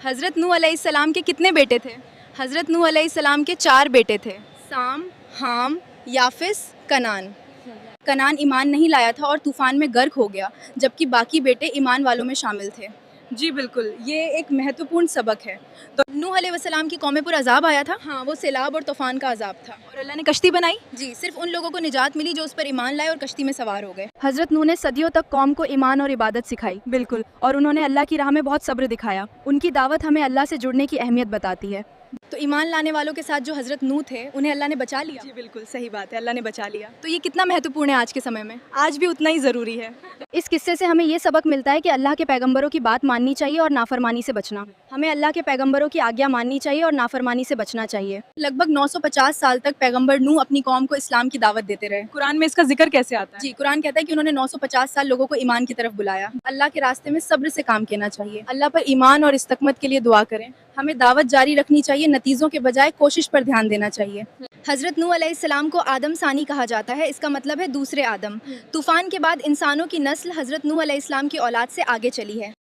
हज़रत नूह अलैहिस्सलाम के कितने बेटे थे? हज़रत नूह अलैहिस्सलाम के 4 बेटे थे, साम, हाम, याफिस, कनान। कनान ईमान नहीं लाया था और तूफ़ान में गर्क हो गया, जबकि बाकी बेटे ईमान वालों में शामिल थे। जी बिल्कुल, ये एक महत्वपूर्ण सबक है। तो नूह अलैहिस्सलाम की कौम पर अज़ाब आया था? हाँ, वो सैलाब और तूफ़ान का अज़ाब था। और अल्लाह ने कश्ती बनाई? जी, सिर्फ उन लोगों को निजात मिली जो उस पर ईमान लाए और कश्ती में सवार हो गए। हज़रत नूह ने सदियों तक कौम को ईमान और इबादत सिखाई। बिल्कुल, और उन्होंने अल्लाह की राह में बहुत सब्र दिखाया। उनकी दावत हमें अल्लाह से जुड़ने की अहमियत बताती है। तो ईमान लाने वालों के साथ जो हज़रत नूह थे, उन्हें अल्लाह ने बचा लिया? जी बिल्कुल, सही बात है, अल्लाह ने बचा लिया। तो ये कितना महत्वपूर्ण है आज के समय में? आज भी उतना ही ज़रूरी है। इस किस्से से हमें ये सबक मिलता है कि अल्लाह के पैगंबरों की बात माननी चाहिए और नाफरमानी से बचना। हमें अल्लाह के पैगंबरों की आज्ञा माननी चाहिए और नाफरमानी से बचना चाहिए। लगभग 950 साल तक पैगंबर नूह अपनी कौम को इस्लाम की दावत देते रहे। कुरान में इसका जिक्र कैसे आता है? जी, कुरान कहता है कि उन्होंने 950 साल लोगों को ईमान की तरफ बुलाया। अल्लाह के रास्ते में सब्र से काम करना चाहिए। अल्लाह पर ईमान और इस्तकमत के लिए दुआ करें। हमें दावत जारी रखनी चाहिए, नतीजों के बजाय कोशिश पर ध्यान देना चाहिए। हज़रत नूह अलैहिस्सलाम को आदम सानी कहा जाता है, इसका मतलब है दूसरे आदम। तूफ़ान के बाद इंसानों की नस्ल हज़रत नूह अलैहिस्सलाम की औलाद से आगे चली है।